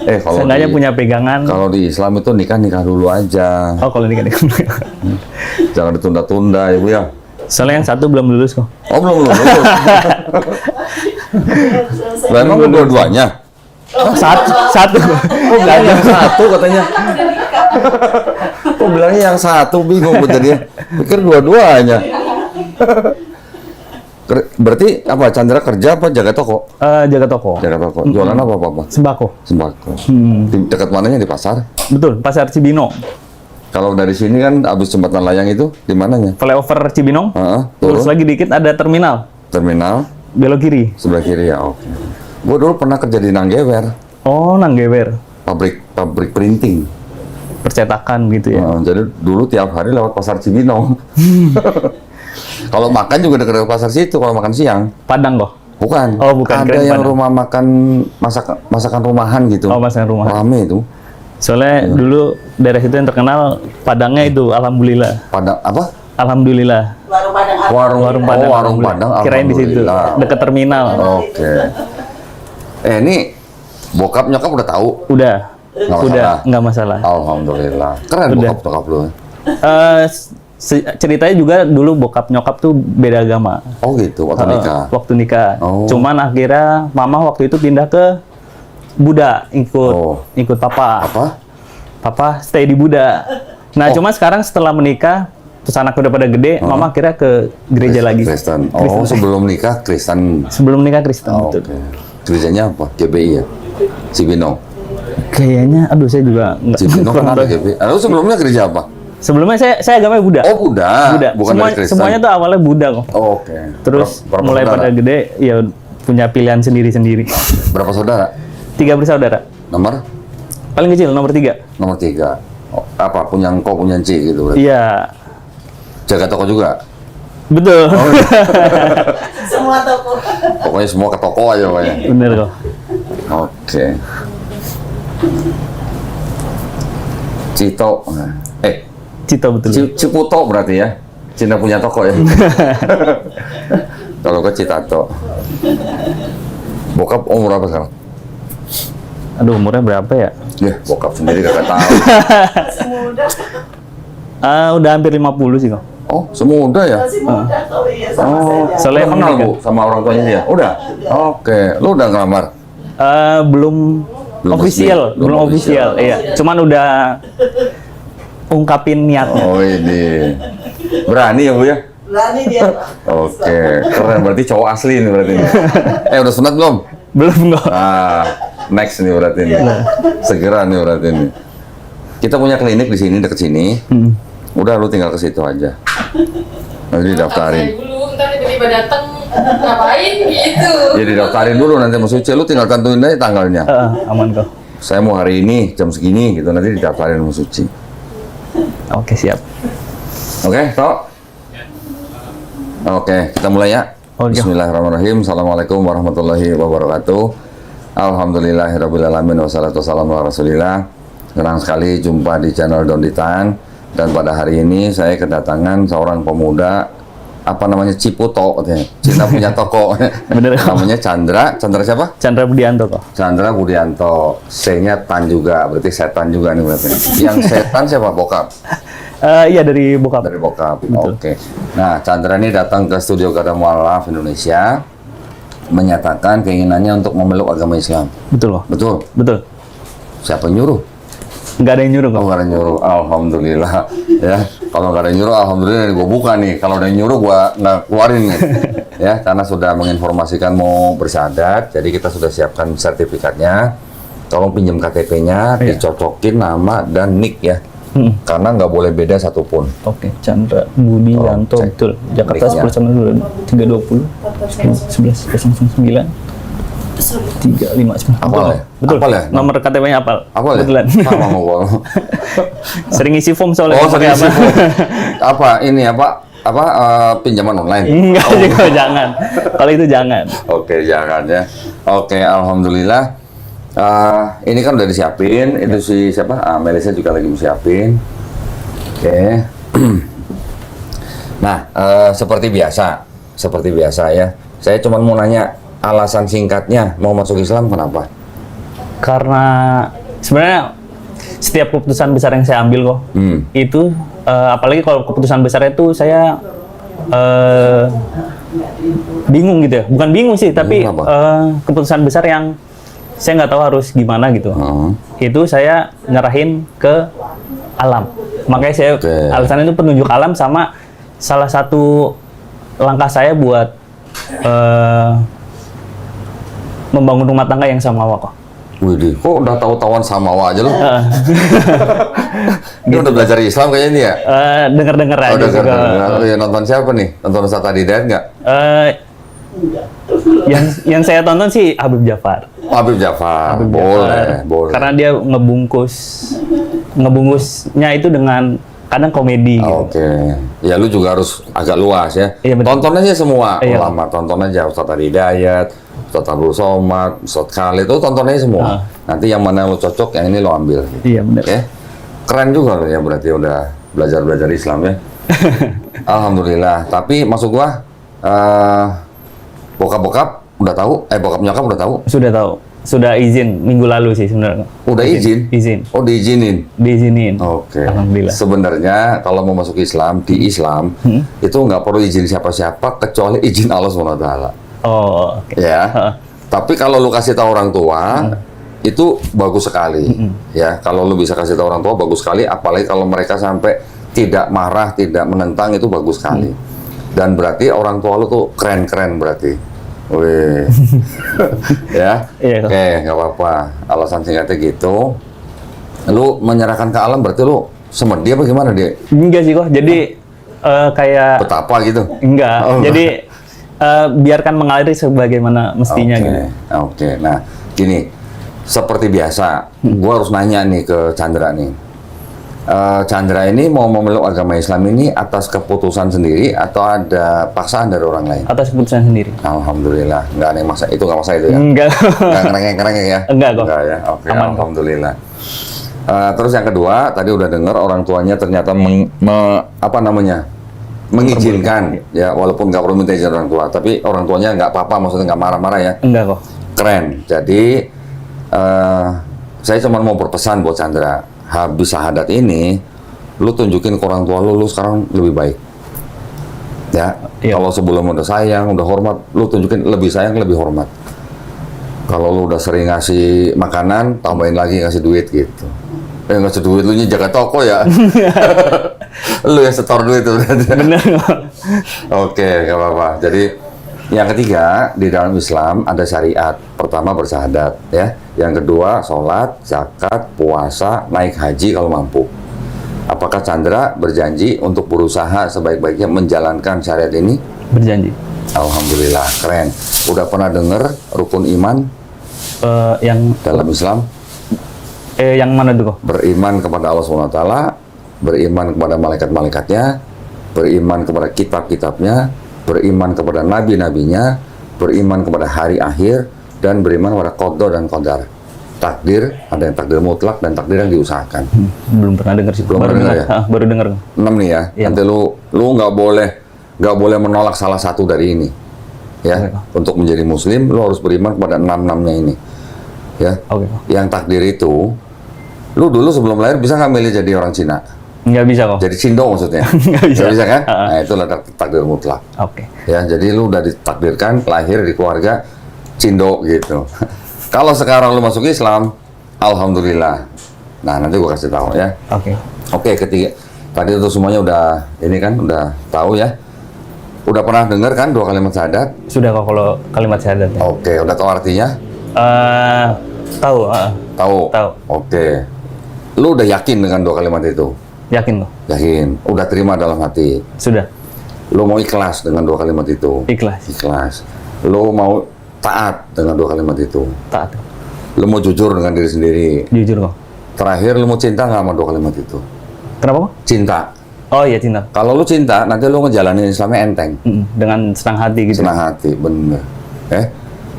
Kalau seenggaknya punya pegangan. Kalau di Islam itu nikah dulu aja. Oh, kalau nikah. Jangan ditunda-tunda ya Bu ya. Soalnya yang satu belum lulus kok. Oh, belum lulus. Lah emang dua-duanya? Satu. Oh, bilangnya yang satu katanya. Oh, bilangnya yang satu, bingung gue tadi. Pikir dua-duanya. Berarti apa? Chandra kerja apa jaga toko? Jaga toko. Jaga toko. Jualan apa? Sembako. Sembako. Di dekat mananya, di pasar? Betul, Pasar Cibinong. Kalau dari sini kan abis jembatan layang itu di mananya? Flyover Cibinong. Terus lagi dikit ada terminal. Terminal? Belok kiri. Sebelah kiri ya, oke. Gue dulu pernah kerja di Nanggewer. Oh, Nanggewer. Pabrik printing. Percetakan gitu ya. Jadi dulu tiap hari lewat Pasar Cibinong. Kalau makan juga dekat pasar situ, kalau makan siang. Padang kok? Bukan. Oh, bukan. Ada yang Padang. rumah makan masakan rumahan gitu. Oh, masakan rumahan. Rame itu. Soalnya dulu daerah itu yang terkenal Padangnya itu, alhamdulillah. Padang apa? Alhamdulillah. Warung Padang. Warung Oh, Padang. Kirain di situ, alhamdulillah. dekat terminal. Oke. Ini bokap nyokap udah tahu? Udah. Nggak masalah. Alhamdulillah. Keren Udah. bokap lu. Ceritanya juga dulu bokap nyokap tuh beda agama. Oh gitu, waktu nikah. Waktu nikah. Oh. Cuman akhirnya mama waktu itu pindah ke Buddha, ikut papa. Apa? Papa stay di Buddha. Nah, cuma sekarang setelah menikah, terus anak udah pada gede, mama akhirnya ke gereja lagi. Kristen. Oh, sebelum nikah Kristen. Sebelum nikah Kristen, Oh, betul. oke. Gerejanya apa? GBI ya? Cibinong. Kayaknya, aduh saya juga nggak. Cibinong kan kurang ada tahu. GBI. Lalu sebelumnya gereja apa? Sebelumnya saya agamanya Buddha. Oh, Buddha. Bukan dari Kristen. Semuanya tuh awalnya Buddha kok. Oh, oke. Terus Berapa mulai saudara? pada gede, ya punya pilihan sendiri-sendiri. Berapa saudara? 3 bersaudara. Nomor? Paling kecil, nomor 3. Nomor 3. Oh, apa? Punya engkau, punya Ci gitu berarti. Iya, Jaga toko juga? betul. Semua toko. Pokoknya semua ke toko aja pokoknya. Bener kok. Oke. Cito. Cito betul. Ciputo berarti ya? Cina punya toko ya? Kalau ke Citato. Bokap umur apa sekarang? Aduh, umurnya berapa ya? Ya, bokap sendiri kagak tahu. Masih muda. Udah hampir 50 sih kok. Oh, semuda ya? Masih muda kalau iya sama Oh, saja. Soalnya Udah emang kenal nikah. Bu sama orang tuanya dia? Udah? Oke, lu udah ngelamar? Belum Belum official, resmi. belum Belum official. official. Iya, cuman udah ungkapin niatnya. Oh ini, berani ya Bu ya? Berani dia. Oke, keren, berarti cowok asli ini berarti ini. Udah sunat belum? Belum kok. Next nih berarti ini. Segera nih berarti ini. Kita punya klinik di sini, deket sini. Udah lu tinggal ke situ aja. Nanti didaftarin. Saya dulu, ntar tiba-tiba datang ngapain gitu. Ya didaftarin dulu nanti sama Suci, lu tinggal tentuin aja tanggalnya. Aman kok. Saya mau hari ini jam segini gitu, nanti didaftarin sama Suci. Oke, siap. Oke, Tok? Oke, kita mulai ya. Oke. Bismillahirrahmanirrahim. Assalamualaikum warahmatullahi wabarakatuh. Alhamdulillahirrahmanirrahim. Wassalatu wassalamu ala rasulillah. Senang sekali jumpa di channel Donditan. Dan pada hari ini saya kedatangan seorang pemuda, apa namanya, Ciputo katanya. Cina punya toko. Bener. Namanya Chandra. Chandra siapa? Chandra Budianto kok. Chandra Budianto. C-nya Tan juga, berarti setan juga nih berarti. Yang setan siapa? Bokap? Iya, dari bokap. Dari bokap. Oke. Nah, Chandra ini datang ke studio Gadam Mualaf Indonesia menyatakan keinginannya untuk memeluk agama Islam. Betul kok. Betul? Betul. Siapa yang nyuruh? Nggak ada yang nyuruh kok. Oh, nggak ada yang nyuruh. Alhamdulillah. Ya, kalau nggak ada yang nyuruh, alhamdulillah ini gue buka nih. Kalau ada yang nyuruh, gue nggak keluarin nih. Ya, karena sudah menginformasikan mau bersyahadat, jadi kita sudah siapkan sertifikatnya. Tolong pinjam KTP-nya, dicocokin nama dan nick ya. Karena nggak boleh beda satupun. Oke, Chandra Budianto, cek. betul. Jakarta Nicknya. 10 320 11 09 359. Apal ya? Betul. Apal ya? Nomor KTP-nya apal. Apa ya? Kebetulan. Sama mau gua. Sering isi form soalnya. Oh, pakai serius apa? apa ini pinjaman online? Enggak juga, jangan. Kalau itu jangan. Oke, jangan ya. Oke, alhamdulillah. Ini kan udah disiapin. Itu si siapa? Melisa juga lagi siapin. Oke. Nah, seperti biasa ya. Saya cuma mau nanya alasan singkatnya mau masuk Islam kenapa? Karena sebenarnya setiap keputusan besar yang saya ambil kok, itu apalagi kalau keputusan besar itu saya bingung gitu ya. Bukan bingung sih, tapi Bingung keputusan besar yang saya nggak tahu harus gimana gitu. Itu saya nyerahin ke alam. Makanya saya alasannya itu penunjuk alam sama salah satu langkah saya buat membangun rumah tangga yang samawa kok. Widih, kok udah tahu-tahuan Samawa aja lo? Dia udah belajar Islam kayaknya ini ya? Dengar-dengar aja Udah juga. ya, nonton siapa nih? Nonton Ustaz Hidayat nggak? Yang saya tonton sih Habib Jafar. Habib Jafar, boleh. Karena dia ngebungkusnya itu dengan kadang komedi gitu. Oke, ya lu juga harus agak luas ya. Iya, betul. Tonton aja semua Iya. ulama, tonton aja Ustaz Hidayat, Ustaz Abdul Somad, Ustaz Khalid, itu tonton aja semua. Nanti yang mana lu cocok, yang ini lo ambil. Iya benar. Ya, keren juga lo ya berarti udah belajar Islam ya. Alhamdulillah. Tapi maksud gua, bokap bokap nyokap udah tahu? Sudah tahu. Sudah izin minggu lalu sih sebenarnya. Udah izin? Izin. Oh, diizinin? Diizinin. Oke. Alhamdulillah. Sebenarnya kalau mau masuk Islam, di Islam, itu nggak perlu izin siapa-siapa kecuali izin Allah SWT. Oh, oke. Ya. Tapi kalau lu kasih tahu orang tua, itu bagus sekali. Ya, kalau lu bisa kasih tahu orang tua bagus sekali, apalagi kalau mereka sampai tidak marah, tidak menentang, itu bagus sekali. Dan berarti orang tua lu tuh keren-keren berarti. Wih. Ya. Iya, kok. Oke, nggak apa-apa. Alasan singkatnya gitu. Lu menyerahkan ke alam berarti lu semedi apa gimana dia? Enggak sih kok. Jadi kayak Betapa gitu? enggak. Oh, Jadi biarkan mengalir sebagaimana mestinya Oke, gitu. Oke. Nah, gini, seperti biasa, gua harus nanya nih ke Chandra nih. Chandra ini mau memeluk agama Islam ini atas keputusan sendiri atau ada paksaan dari orang lain? Atas keputusan sendiri. Alhamdulillah, nggak ada yang maksa. Itu nggak maksa itu ya? Enggak. Nggak ngerengek-ngerengek ya? Enggak kok. Enggak ya? Oke, Aman kok. alhamdulillah. Terus yang kedua, tadi udah dengar orang tuanya ternyata mengizinkan, ya walaupun nggak perlu minta izin orang tua, tapi orang tuanya nggak apa-apa, maksudnya nggak marah-marah ya. Enggak kok. Keren. Jadi saya cuma mau berpesan buat Chandra, habis syahadat ini, lu tunjukin ke orang tua lu sekarang lebih baik. Ya, Iya. kalau sebelum udah sayang, udah hormat, lu tunjukin lebih sayang, lebih hormat. Kalau lu udah sering ngasih makanan, tambahin lagi ngasih duit gitu. Ngasih duit, lu jaga toko ya. Lu yang setor duit tuh. Bener kok. Oke, nggak apa-apa. Jadi yang ketiga di dalam Islam ada syariat. Pertama bersahadat, ya. Yang kedua sholat, zakat, puasa, naik haji kalau mampu. Apakah Chandra berjanji untuk berusaha sebaik-baiknya menjalankan syariat ini? Berjanji. Alhamdulillah, keren. Udah pernah dengar rukun iman Yang dalam Islam? yang mana tuh kok? Beriman kepada Allah SWT, beriman kepada malaikat-malaikatnya, beriman kepada kitab-kitabnya, beriman kepada nabi-nabinya, beriman kepada hari akhir, dan beriman kepada qada dan qadar. Takdir, ada yang takdir mutlak dan takdir yang diusahakan. Belum pernah dengar sih. Belum baru pernah dengar. ya? Baru dengar. 6 nih ya. Iya. Nanti lu nggak boleh menolak salah satu dari ini. Ya, Oke. untuk menjadi muslim lu harus beriman kepada 6-6-nya ini. Ya. Oke kok. Yang takdir itu, lu dulu sebelum lahir bisa nggak milih jadi orang Cina? Nggak bisa kok. Jadi Cindo maksudnya? Nggak bisa. Nggak bisa kan? Ha-ha. Nah, itulah takdir mutlak. Oke. Ya, jadi lu udah ditakdirkan lahir di keluarga Cindo gitu. Kalau sekarang lu masuk Islam, alhamdulillah. Nah, nanti gua kasih tahu ya. Oke. Oke, ketiga. Tadi itu semuanya udah ini kan udah tahu ya. Udah pernah dengar kan 2 kalimat syahadat? Sudah kok kalau kalimat syahadat. Oke, udah tahu artinya? Tahu. Tahu. Tahu. Oke. Lu udah yakin dengan 2 kalimat itu? Yakin kok. Yakin. Udah terima dalam hati. Sudah. Lu mau ikhlas dengan 2 kalimat itu? Ikhlas. Ikhlas. Lu mau taat dengan 2 kalimat itu? Taat. Lu mau jujur dengan diri sendiri? Jujur kok. Terakhir, lu mau cinta nggak sama 2 kalimat itu? Kenapa kok? Cinta. Oh iya cinta. Kalau lu cinta, nanti lu ngejalanin Islamnya enteng. Dengan senang hati gitu. Senang hati, bener.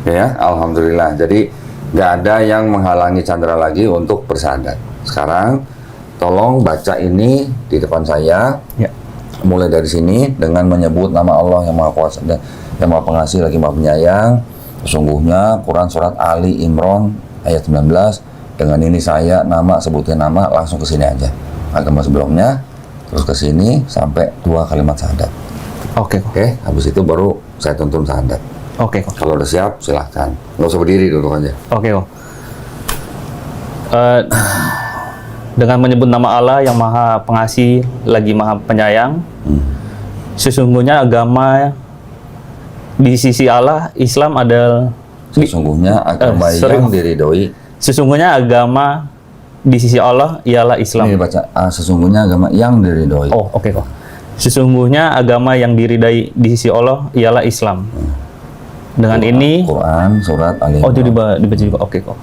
Ya, alhamdulillah. Jadi nggak ada yang menghalangi Chandra lagi untuk bersyahadat. Sekarang, tolong baca ini di depan saya. Ya. Mulai dari sini dengan menyebut nama Allah yang Maha Kuasa, yang Maha Pengasih lagi Maha Penyayang. Sesungguhnya Quran surat Ali Imran ayat 19, dengan ini saya sebutin nama, langsung ke sini aja. Agama sebelumnya, terus ke sini sampai 2 kalimat syahadat. Oke kok. Oke, habis itu baru saya tuntun syahadat. Oke kok. Kalau udah siap, silahkan. Nggak usah berdiri dulu aja. Oke kok. Dengan menyebut nama Allah yang Maha Pengasih lagi Maha Penyayang, sesungguhnya agama di sisi Allah, Islam adalah Sesungguhnya agama yang diridhoi. Sesungguhnya agama di sisi Allah ialah Islam. Ini baca, sesungguhnya agama yang diridhoi. Oh, oke kok. Sesungguhnya agama yang diridai di sisi Allah ialah Islam. Dengan ini Quran surat Ali oh itu Imran. dibaca juga. Oke kok.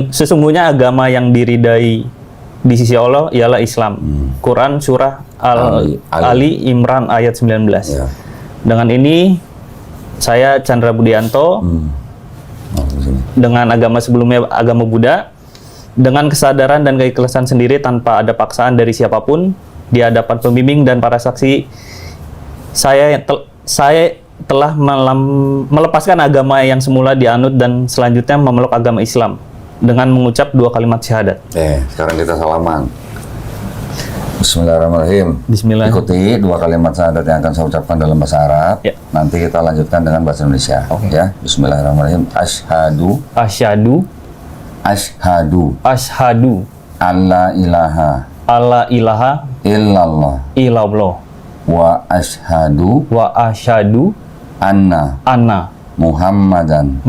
Sesungguhnya agama yang diridai di sisi Allah ialah Islam. Quran surah Ali Imran ayat 19. Ya. Dengan ini saya Chandra Budianto Di sini. dengan agama sebelumnya agama Buddha, dengan kesadaran dan keikhlasan sendiri tanpa ada paksaan dari siapapun di hadapan pembimbing dan para saksi, saya telah melepaskan agama yang semula dianut dan selanjutnya memeluk agama Islam dengan mengucap 2 kalimat syahadat. Sekarang kita salaman. Bismillahirrahmanirrahim. Bismillah. Ikuti 2 kalimat syahadat yang akan saya ucapkan dalam bahasa Arab. Ya. Nanti kita lanjutkan dengan bahasa Indonesia. Oke. Ya. Bismillahirrahmanirrahim. Asyhadu Asyhadu alla ilaha alla ilaha illallah illallah wa asyhadu anna anna Muhammadan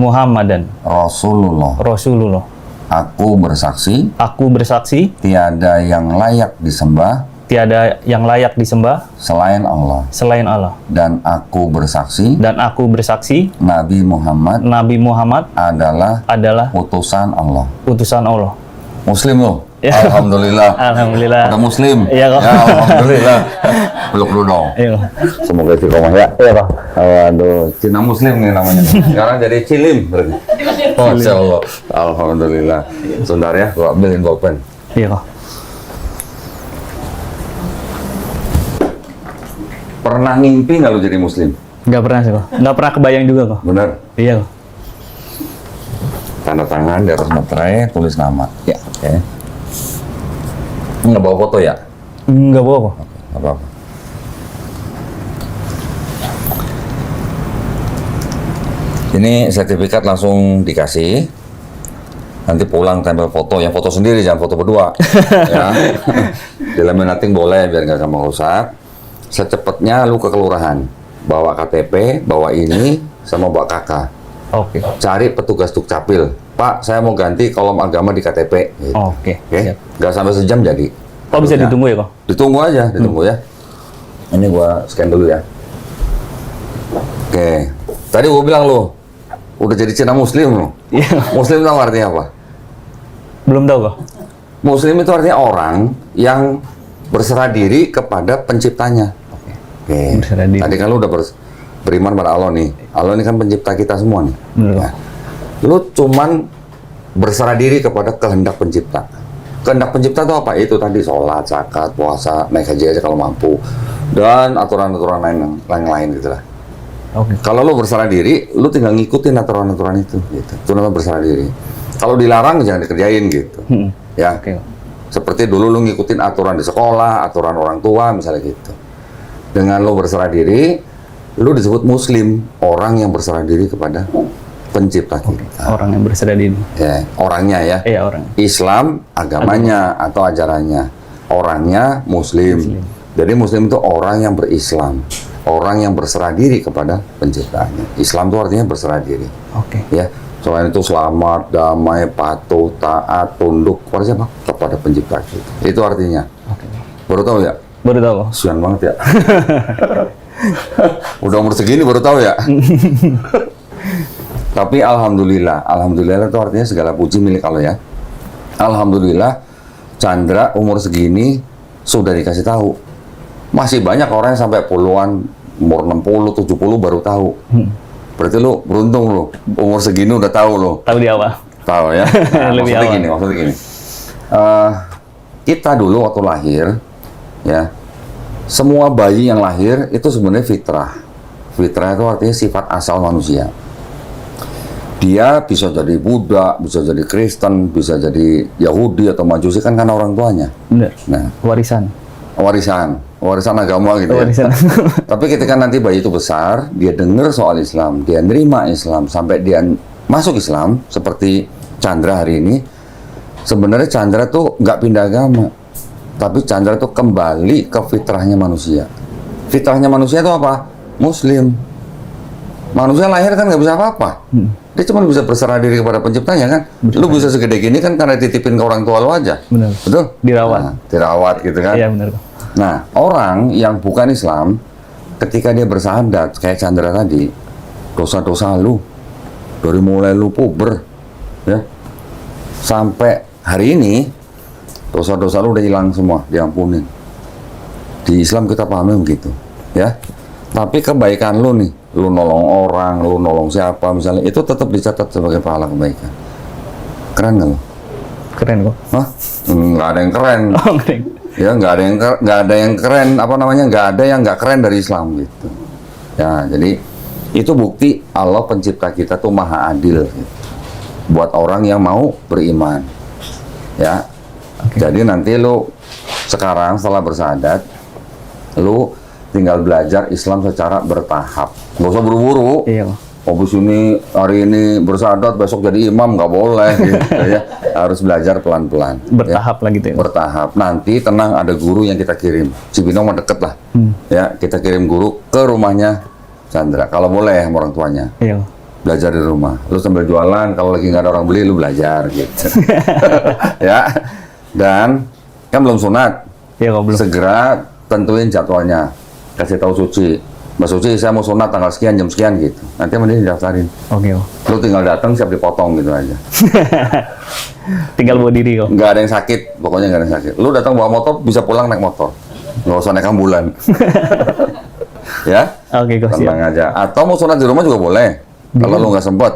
Rasulullah. Aku bersaksi Aku bersaksi tiada yang layak disembah tiada yang layak disembah selain Allah, selain Allah, dan aku bersaksi dan aku bersaksi Nabi Muhammad Nabi Muhammad adalah utusan Allah. utusan Allah. Muslim loh. Ya. Alhamdulillah. Alhamdulillah. Ada Muslim. Iya, kok. Ya, alhamdulillah. Peluk dulu dong. Iya. Semoga istiqomah ya. Iya, Kak. Waduh, Cina Muslim nih namanya. Sekarang jadi Cilim berarti. Masya Allah. Alhamdulillah. Sebentar ya, gua ambilin bolpen. Iya, Kak. Pernah ngimpi nggak lu jadi Muslim? Nggak pernah sih, Kak. Nggak pernah kebayang juga, kok. Bener. Iya, Kak. Tanda tangan di atas materai, tulis nama. Ya. Oke. Nggak bawa foto ya? Nggak bawa, kok. Nggak apa-apa. Ini sertifikat langsung dikasih. Nanti pulang tempel foto, yang foto sendiri, jangan foto berdua. Ya. Dilaminating boleh biar nggak gampang rusak. Secepatnya lu ke kelurahan, bawa KTP, bawa ini, sama bawa KK. Oke. Cari petugas Dukcapil. Pak, saya mau ganti kolom agama di KTP. Gitu. Oke. Oke, Siap. nggak sampai sejam jadi. Oh, bisa Harusnya. ditunggu ya, kok? Ditunggu aja, ditunggu ya. Ini gua scan dulu ya. Oke, tadi gua bilang lo udah jadi Cina Muslim lo. Iya. Muslim tahu artinya apa? Belum tahu, kok. Muslim itu artinya orang yang berserah diri kepada penciptanya. Oke. Berserah diri. Tadi kan lu udah beriman pada Allah nih. Allah ini kan pencipta kita semua nih. Betul. Ya. Lu cuman berserah diri kepada kehendak pencipta. Kehendak pencipta itu apa? Itu tadi sholat, zakat, puasa, naik haji aja kalau mampu, dan aturan-aturan lain gitu lah. Oke. Kalau lu berserah diri, lu tinggal ngikutin aturan-aturan itu. Gitu. Itu namanya berserah diri. Kalau dilarang jangan dikerjain gitu. Ya. Oke. Seperti dulu lu ngikutin aturan di sekolah, aturan orang tua misalnya gitu. Dengan lu berserah diri, lu disebut Muslim, orang yang berserah diri kepada pencipta kita. Orang yang berserah diri. Ya, orangnya ya. Iya, orang. Islam agamanya atau ajarannya. Orangnya Muslim. Jadi Muslim itu orang yang berislam, orang yang berserah diri kepada penciptanya. Islam itu artinya berserah diri. Oke. Ya, selain itu selamat, damai, patuh, taat, tunduk kepada siapa? Kepada pencipta kita. Itu artinya. Oke. Baru tahu ya? Baru tahu, kok. Sian banget ya. Udah umur segini baru tahu ya. Tapi alhamdulillah itu artinya segala puji milik Allah ya. Alhamdulillah Chandra umur segini sudah dikasih tahu. Masih banyak orang yang sampai puluhan, umur 60, 70 baru tahu. Berarti lu beruntung lu, umur segini udah tahu lu. Tahu di awal. Tahu ya. Nah, Lebih maksudnya awal. gini. Kita dulu waktu lahir, ya, semua bayi yang lahir itu sebenarnya fitrah. Fitrah itu artinya sifat asal manusia. Dia bisa jadi Buddha, bisa jadi Kristen, bisa jadi Yahudi atau Majusi kan karena orang tuanya. Bener. Nah, Warisan. warisan agama gitu ya. Warisan. Tapi ketika nanti bayi itu besar, dia dengar soal Islam, dia nerima Islam, sampai dia masuk Islam, seperti Chandra hari ini, sebenarnya Chandra tuh nggak pindah agama, tapi Chandra tuh kembali ke fitrahnya manusia. Fitrahnya manusia itu apa? Muslim. Manusia lahir kan nggak bisa apa-apa. Dia cuma bisa berserah diri kepada penciptanya kan. Lu bisa segede gini kan karena dititipin ke orang tua lu aja. Benar. Betul? Dirawat. Nah, dirawat gitu kan. Iya benar. Nah, orang yang bukan Islam, ketika dia bersahadat, kayak Chandra tadi, dosa-dosa lu, dari mulai lu puber, ya, sampai hari ini, dosa-dosa lu udah hilang semua, diampunin. Di Islam kita pahami begitu, ya. Tapi kebaikan lu nih, lu nolong orang, lu nolong siapa misalnya, itu tetap dicatat sebagai pahala kebaikan. Keren nggak lu? Keren kok. Hah? Nggak ada yang keren. Oh, keren. Ya nggak ada yang keren, apa namanya, nggak ada yang nggak keren dari Islam gitu. Ya jadi itu bukti Allah pencipta kita tuh maha adil gitu. Buat orang yang mau beriman. Ya. Jadi nanti lu sekarang setelah bersahadat, lu tinggal belajar Islam secara bertahap. Nggak usah buru-buru. Iya. Habis ini hari ini bersahadat, besok jadi imam, nggak boleh gitu ya. Harus belajar pelan-pelan. Bertahap ya. lah gitu ya. Bertahap. Nanti tenang, ada guru yang kita kirim. Cibinong mah deket lah. Ya, kita kirim guru ke rumahnya Chandra. Kalau boleh sama orang tuanya. Iya. Belajar di rumah. Lu sambil jualan, kalau lagi nggak ada orang beli, lu belajar gitu. Ya. Dan kan belum sunat. Iya kok belum. Segera tentuin jadwalnya. Kasih tahu Suci. Mbak Suci, saya mau sunat tanggal sekian, jam sekian gitu. Nanti sama dia didaftarin. Oke kok. Lu tinggal datang, siap dipotong gitu aja. Tinggal bawa diri kok. Nggak ada yang sakit, pokoknya nggak ada yang sakit. Lu datang bawa motor, bisa pulang naik motor. Nggak usah naik ambulan. Ya? Oke kok, siap. Tenang aja. Atau mau sunat di rumah juga boleh. Kalau lu nggak sempet.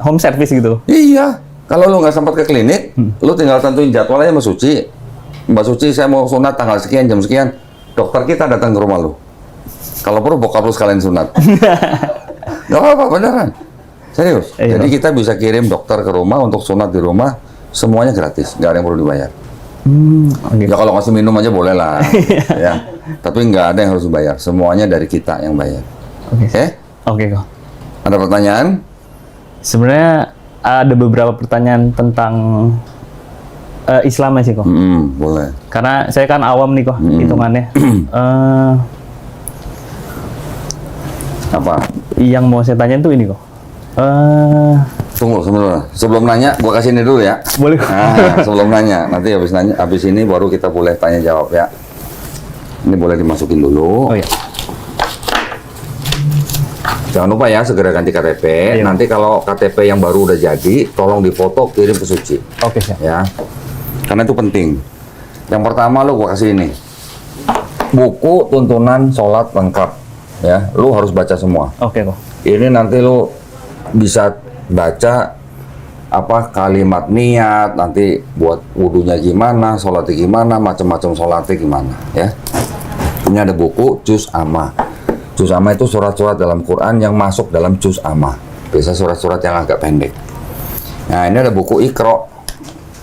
Home service gitu. Iya. Kalau lu nggak sempat ke klinik, lu tinggal tentuin jadwal aja sama Suci. Mbak Suci, saya mau sunat tanggal sekian, jam sekian. Dokter kita datang ke rumah lu. Kalau perlu bokap lu sekalian sunat. Nggak apa-apa, beneran. Serius. Iya. Jadi kita bisa kirim dokter ke rumah untuk sunat di rumah, semuanya gratis, nggak ada yang perlu dibayar. Oke. Ya kalau ngasih minum aja boleh lah. Ya. Tapi nggak ada yang harus dibayar, semuanya dari kita yang bayar. Oke. Oke? Oke kok. Ada pertanyaan? Sebenarnya ada beberapa pertanyaan tentang Islam sih kok. Boleh. Karena saya kan awam nih kok hitungannya. Apa? Yang mau saya tanya tuh ini kok. Tunggu sebentar. Sebelum nanya, gua kasih ini dulu ya. Boleh kok. Nah, sebelum nanya, nanti habis ini baru kita boleh tanya jawab ya. Ini boleh dimasukin dulu. Oh iya. Jangan lupa ya, segera ganti KTP. Iya. Nanti kalau KTP yang baru udah jadi, tolong difoto kirim ke Suci. Oke siap. Ya. Karena itu penting. Yang pertama lu gua kasih ini. Buku tuntunan sholat lengkap. Ya, lu harus baca semua. Oke kok. Ini nanti lu bisa baca apa kalimat niat, nanti buat wudunya gimana, sholatnya gimana, macam-macam sholatnya gimana, ya. Ini ada buku Juz Amma. Juz Amma itu surat-surat dalam Quran yang masuk dalam Juz Amma. Biasa surat-surat yang agak pendek. Nah, ini ada buku Iqra.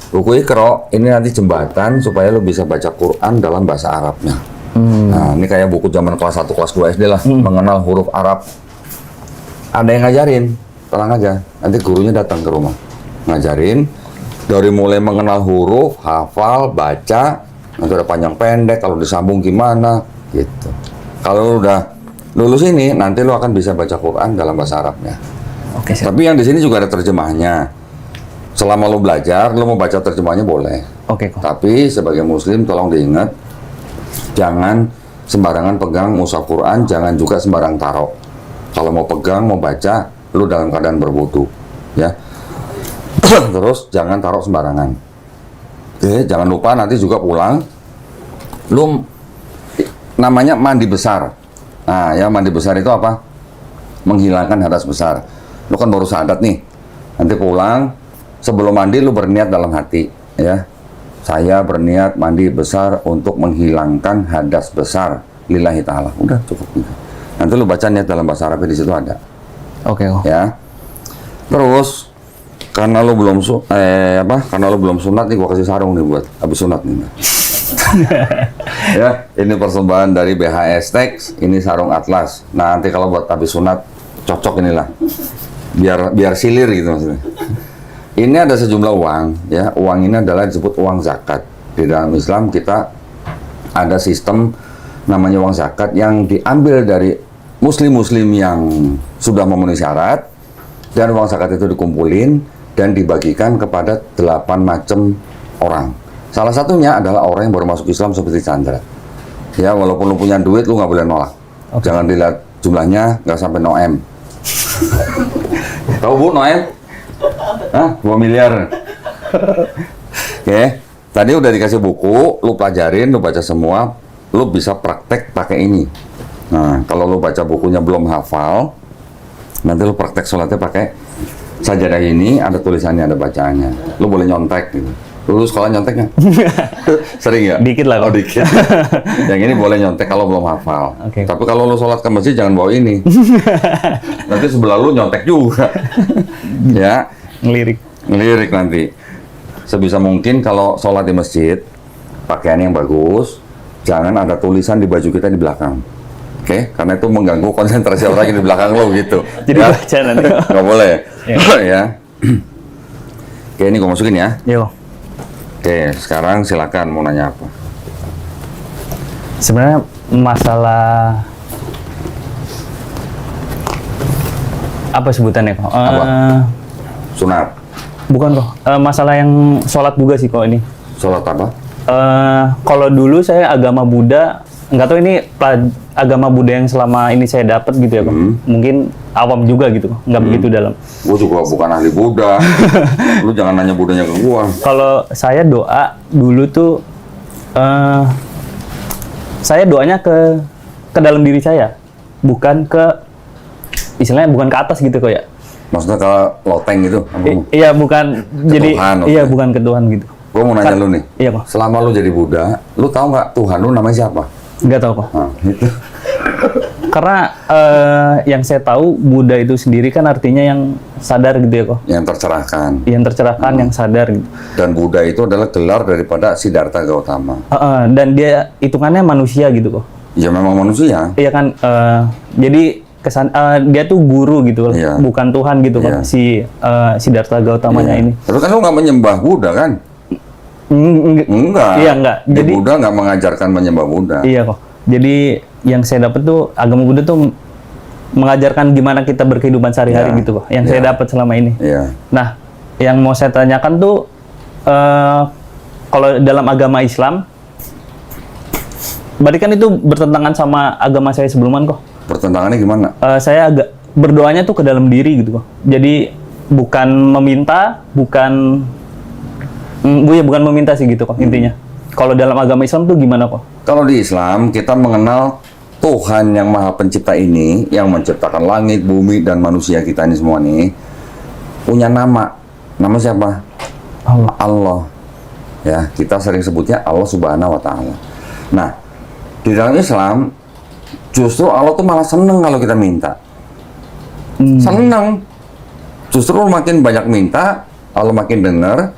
Buku Iqra ini nanti jembatan supaya lu bisa baca Quran dalam bahasa Arabnya. Nah, ini kayak buku zaman kelas 1, kelas 2 SD lah, mengenal huruf Arab. Ada yang ngajarin, tenang aja. Nanti gurunya datang ke rumah, ngajarin dari mulai mengenal huruf, hafal, baca, nanti ada panjang pendek, kalau disambung gimana, gitu. Kalau udah lulus ini, nanti lu akan bisa baca Quran dalam bahasa Arabnya. Oke siap. Tapi yang di sini juga ada terjemahnya. Selama lu belajar, lu mau baca terjemahnya boleh. Oke kok. Tapi sebagai Muslim, tolong diingat, jangan sembarangan pegang mushaf Quran, jangan juga sembarang taruh. Kalau mau pegang, mau baca, lu dalam keadaan berwudu, ya. Terus jangan taruh sembarangan. Oke, jangan lupa nanti juga pulang, lu namanya mandi besar. Nah, ya mandi besar itu apa? Menghilangkan hadas besar. Lu kan baru syahadat nih. Nanti pulang, sebelum mandi lu berniat dalam hati, ya. Saya berniat mandi besar untuk menghilangkan hadas besar lillahi ta'ala. Udah cukup gitu. Nanti lu baca niat dalam bahasa Arab di situ ada. Oke kok. Ya. Terus karena lo belum karena lo belum sunat nih, gua kasih sarung nih buat habis sunat nih. Ya, ini persembahan dari BHS Tex, ini sarung atlas. Nah, nanti kalau buat habis sunat cocok inilah. Biar silir gitu maksudnya. Ini ada sejumlah uang, ya. Uang ini adalah disebut uang zakat. Di dalam Islam kita ada sistem namanya uang zakat yang diambil dari muslim-muslim yang sudah memenuhi syarat, dan uang zakat itu dikumpulin dan dibagikan kepada 8 macam orang. Salah satunya adalah orang yang baru masuk Islam seperti Chandra. Ya, walaupun lu punya duit, lu nggak boleh nolak. Jangan dilihat jumlahnya, nggak sampai 0M. Tahu Bu, 0M? Hah? 2 miliar. Oke, tadi udah dikasih buku, lu pelajarin, lu baca semua, lu bisa praktek pakai ini. Nah, kalau lu baca bukunya belum hafal, nanti lu praktek sholatnya pakai sajadah ini, ada tulisannya, ada bacaannya. Lu boleh nyontek gitu. Lu sekolah nyonteknya? Sering ya? Dikit lah. Oh, dikit. Yang ini boleh nyontek kalau belum hafal. Oke. Tapi kalau lu sholat ke masjid jangan bawa ini. Nanti sebelah lu nyontek juga. Ya, ngelirik nanti. Sebisa mungkin kalau sholat di masjid, pakaian yang bagus, jangan ada tulisan di baju kita di belakang. Oke? Karena itu mengganggu konsentrasi orang yang di belakang lo gitu. Jadi ya? baca nanti. Nggak boleh. Ya. Oke, ini gue masukin ya. Yo. Oke, sekarang silakan mau nanya apa? Sebenarnya masalah apa sebutannya kok? Apa? Sunat. Bukan kok. Masalah yang sholat juga sih kok ini. Sholat apa? Kalau dulu saya agama Buddha, nggak tahu ini agama Buddha yang selama ini saya dapat gitu ya kok. Mungkin awam juga gitu, nggak begitu dalam. Gue juga bukan ahli Buddha. Lu jangan nanya Buddhanya ke gua. Kalau saya doa dulu tuh, saya doanya ke dalam diri saya, bukan ke istilahnya bukan ke atas gitu kok ya. Maksudnya kalau loteng gitu? Iya bukan jadi Tuhan, iya oke. bukan ke Tuhan gitu. Gue mau nanya lu nih. Iya kok. Selama lu jadi Buddha, lu tahu nggak Tuhan lu namanya siapa? Nggak tahu kok. Nah, itu. Karena yang saya tahu Buddha itu sendiri kan artinya yang sadar gitu ya kok. Yang tercerahkan. Yang tercerahkan, yang sadar gitu. Dan Buddha itu adalah gelar daripada Siddhartha Gautama. Dan dia hitungannya manusia gitu kok. Ya memang manusia. Iya kan. Jadi dia tuh guru gitu loh, Iya. bukan Tuhan gitu Iya. kok si Siddhartha Gautamanya Iya. ini. Tapi kan lu nggak menyembah Buddha kan? Enggak. Iya enggak. Di Jadi Buddha nggak mengajarkan menyembah Buddha. iya kok. Jadi yang saya dapat tuh agama Buddha tuh mengajarkan gimana kita berkehidupan sehari-hari Iya. gitu kok. Yang Iya. saya dapat selama ini. Iya. Nah, yang mau saya tanyakan tuh kalau dalam agama Islam, berarti kan itu bertentangan sama agama saya sebelumnya kok. Pertentangannya gimana? Saya agak berdoanya tuh ke dalam diri gitu kok. Jadi bukan meminta, bukan bukan meminta sih gitu kok intinya. Kalau dalam agama Islam tuh gimana kok? Kalau di Islam, kita mengenal Tuhan yang Maha Pencipta ini, yang menciptakan langit, bumi, dan manusia kita ini semua nih, punya nama. Nama siapa? Allah. Allah. Ya, kita sering sebutnya Allah Subhanahu wa Ta'ala. Nah, di dalam Islam, justru Allah tuh malah seneng kalau kita minta. Seneng. Justru makin banyak minta, Allah makin dengar.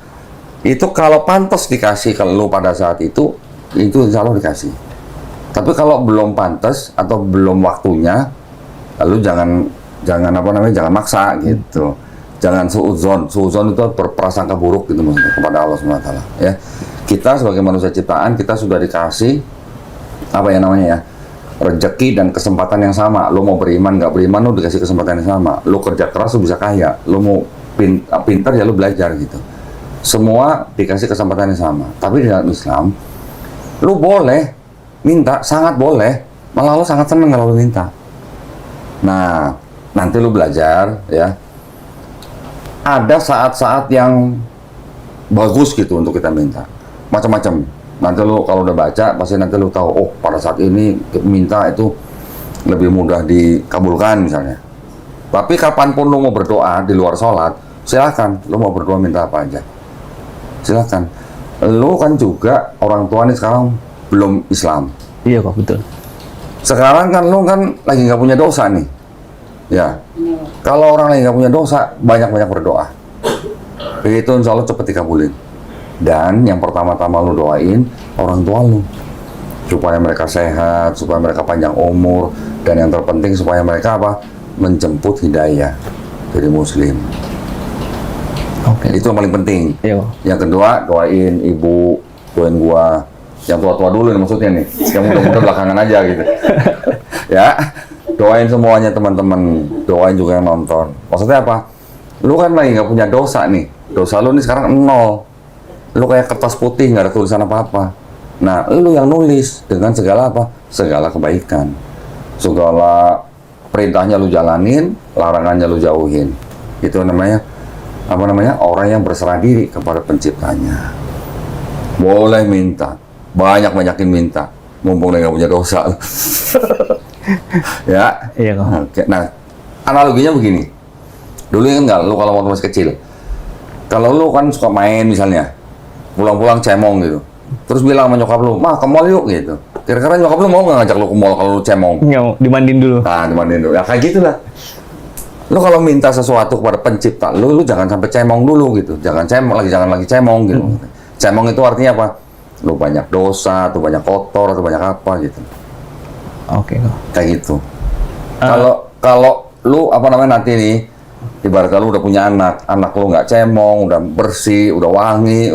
Itu kalau pantas dikasih ke lu pada saat itu insya Allah dikasih. Tapi kalau belum pantas atau belum waktunya, lalu jangan maksa gitu. Jangan suudzon. Suudzon itu berprasangka buruk gitu maksudnya kepada Allah SWT. Ya. Kita sebagai manusia ciptaan, kita sudah dikasih rezeki dan kesempatan yang sama. Lu mau beriman nggak beriman, lu dikasih kesempatan yang sama. Lu kerja keras, lu bisa kaya. Lu mau pintar ya lu belajar gitu. Semua dikasih kesempatan yang sama. Tapi di dalam Islam, lu boleh minta, sangat boleh. Malah lu sangat seneng kalau lu minta. Nah, nanti lu belajar ya. Ada saat-saat yang bagus gitu untuk kita minta. Macam-macam. Nanti lu kalau udah baca, pasti nanti lu tahu, oh pada saat ini minta itu lebih mudah dikabulkan misalnya. Tapi kapanpun lu mau berdoa di luar sholat, silakan. Lu mau berdoa minta apa aja. Silakan. Lu kan juga orang tua nih sekarang belum Islam. Iya kok betul. Sekarang kan lu kan lagi nggak punya dosa nih. Ya. Kalau orang lain nggak punya dosa, banyak-banyak berdoa. Itu insya Allah cepat dikabulin. Dan yang pertama-tama lu doain orang tua lu. Supaya mereka sehat, supaya mereka panjang umur. Dan yang terpenting supaya mereka apa? Menjemput hidayah jadi muslim. Oke. Itu yang paling penting. Iya. Yang kedua, doain ibu, doain gua. Yang tua-tua dulu nih maksudnya nih. Yang muda-muda belakangan aja gitu. Ya. Doain semuanya teman-teman, doain juga yang nonton. Maksudnya apa? Lu kan lagi nggak punya dosa nih. Dosa lu nih sekarang 0. Lu kayak kertas putih, nggak ada tulisan apa-apa. Nah, lu yang nulis dengan segala apa? Segala kebaikan. Segala perintahnya lu jalanin, larangannya lu jauhin. Itu namanya, apa namanya? Orang yang berserah diri kepada penciptanya. Boleh minta, banyak-banyakin minta. Mumpung dia nggak punya dosa. Ya. Iya kok. Oke. Nah, analoginya begini. Dulu kan nggak, lu kalau waktu masih kecil, kalau lu kan suka main misalnya, pulang-pulang cemong gitu, terus bilang sama nyokap lu, "Mah, ke mall yuk," gitu. Kira-kira nyokap lu mau nggak ngajak lu ke mall kalau lu cemong? Nggak mau, dimandiin dulu. Nah, dimandiin dulu. Ya kayak gitulah. Lu kalau minta sesuatu kepada pencipta, lu jangan sampai cemong dulu gitu. Jangan lagi cemong gitu. Cemong itu artinya apa? Lu banyak dosa, atau banyak kotor, atau banyak apa gitu. Oke kok. Kayak gitu. Kalau lu apa namanya nanti nih, ibaratnya lu udah punya anak lu nggak cemong, udah bersih, udah wangi,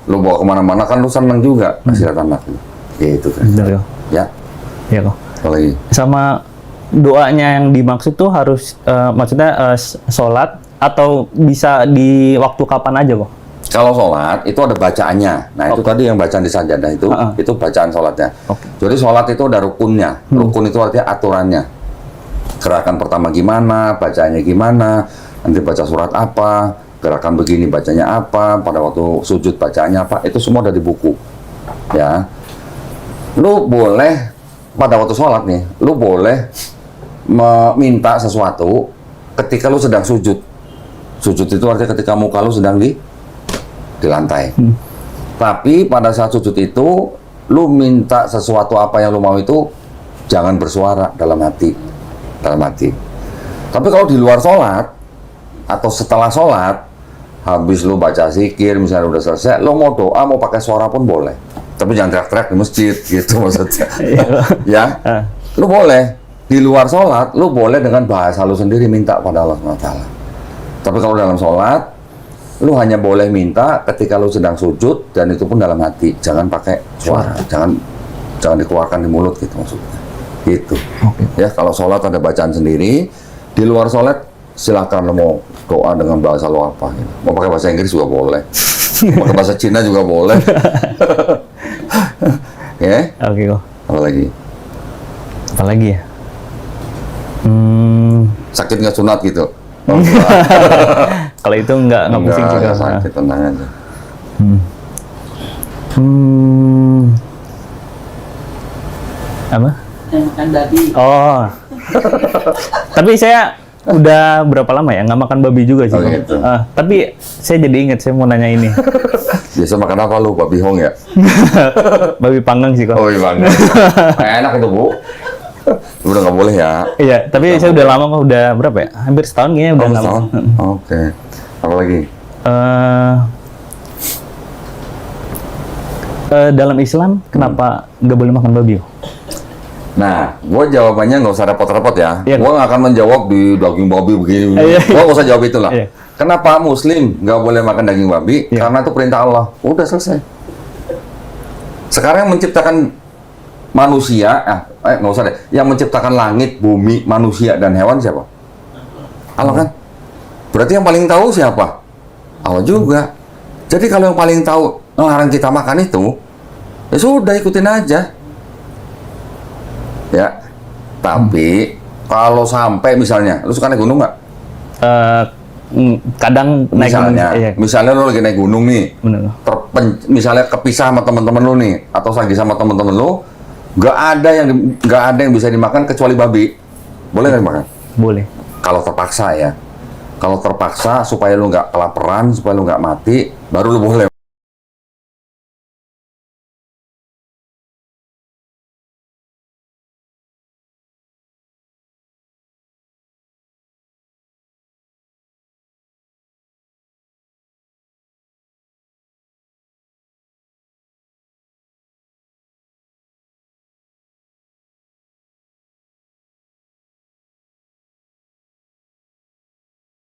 lu bawa kemana-mana kan lu seneng juga kasih lihat anak lu. Gitu kan. Bener kok. Ya. Iya kok. Apalagi. Sama doanya yang dimaksud tuh harus maksudnya sholat atau bisa di waktu kapan aja kok? Kalau sholat itu ada bacaannya. Nah itu tadi yang bacaan di sajadah itu bacaan sholatnya. Jadi sholat itu ada rukunnya. Rukun itu artinya aturannya. Gerakan pertama gimana, bacaannya gimana, nanti baca surat apa, gerakan begini bacanya apa, pada waktu sujud bacanya apa, itu semua ada di buku. Ya, lu boleh pada waktu sholat nih, lu boleh meminta sesuatu ketika lu sedang sujud. Sujud itu artinya ketika muka lu sedang di lantai. Tapi pada saat sujud itu, lu minta sesuatu apa yang lu mau itu jangan bersuara dalam hati. Tapi kalau di luar sholat atau setelah sholat, habis lu baca zikir, misalnya udah selesai, lu mau doa, mau pakai suara pun boleh. Tapi jangan teriak-teriak di masjid, gitu maksudnya. Ya, lu boleh. Di luar sholat, lu boleh dengan bahasa lu sendiri minta pada Allah SWT. Tapi kalau dalam sholat, lu hanya boleh minta ketika lu sedang sujud, dan itu pun dalam hati. Jangan pakai suara, jangan dikeluarkan di mulut gitu maksudnya. Gitu. Ya, kalau sholat ada bacaan sendiri, di luar sholat silakan lu mau doa dengan bahasa lu apa gitu. Mau pakai bahasa Inggris juga boleh. Mau pakai bahasa Cina juga boleh. Ya. Oke kok. Apa lagi ya? Sakit nggak sunat gitu? Kalau itu nggak pusing juga. Nggak sakit, tenang aja. Apa? Makan babi. Oh. Tapi saya udah berapa lama ya nggak makan babi juga sih. Oh, gitu. Tapi saya jadi ingat, saya mau nanya ini. Biasa makan apa lu? Babi hong ya? Babi panggang sih kok. Oh iya banget. Enak itu Bu. Udah nggak boleh ya? Iya, tapi saya udah lama kok, udah berapa ya? Hampir setahun kayaknya udah lama. Setahun? Oke. Apa lagi? Dalam Islam kenapa nggak boleh makan babi? Nah, gue jawabannya nggak usah repot-repot ya. Iya. Gue nggak akan menjawab di daging babi begini. Iya. Gue nggak usah jawab itulah. Iya. Kenapa Muslim nggak boleh makan daging babi? Iya. Karena itu perintah Allah. Udah selesai. Sekarang yang menciptakan manusia, nggak usah deh. Yang menciptakan langit, bumi, manusia dan hewan siapa? Allah kan. Berarti yang paling tahu siapa? Allah juga. Jadi kalau yang paling tahu ngelarang kita makan itu, ya sudah ikutin aja. Ya, tapi kalau sampai misalnya, lu suka naik gunung nggak? Kadang naik gunung. Misalnya lu lagi naik gunung nih, misalnya kepisah sama teman-teman lu nih, atau lagi sama teman-teman lu, nggak ada yang bisa dimakan kecuali babi. Boleh nggak dimakan? Boleh. Kalau terpaksa ya. Kalau terpaksa supaya lu nggak kelaparan, supaya lu nggak mati, baru lu boleh.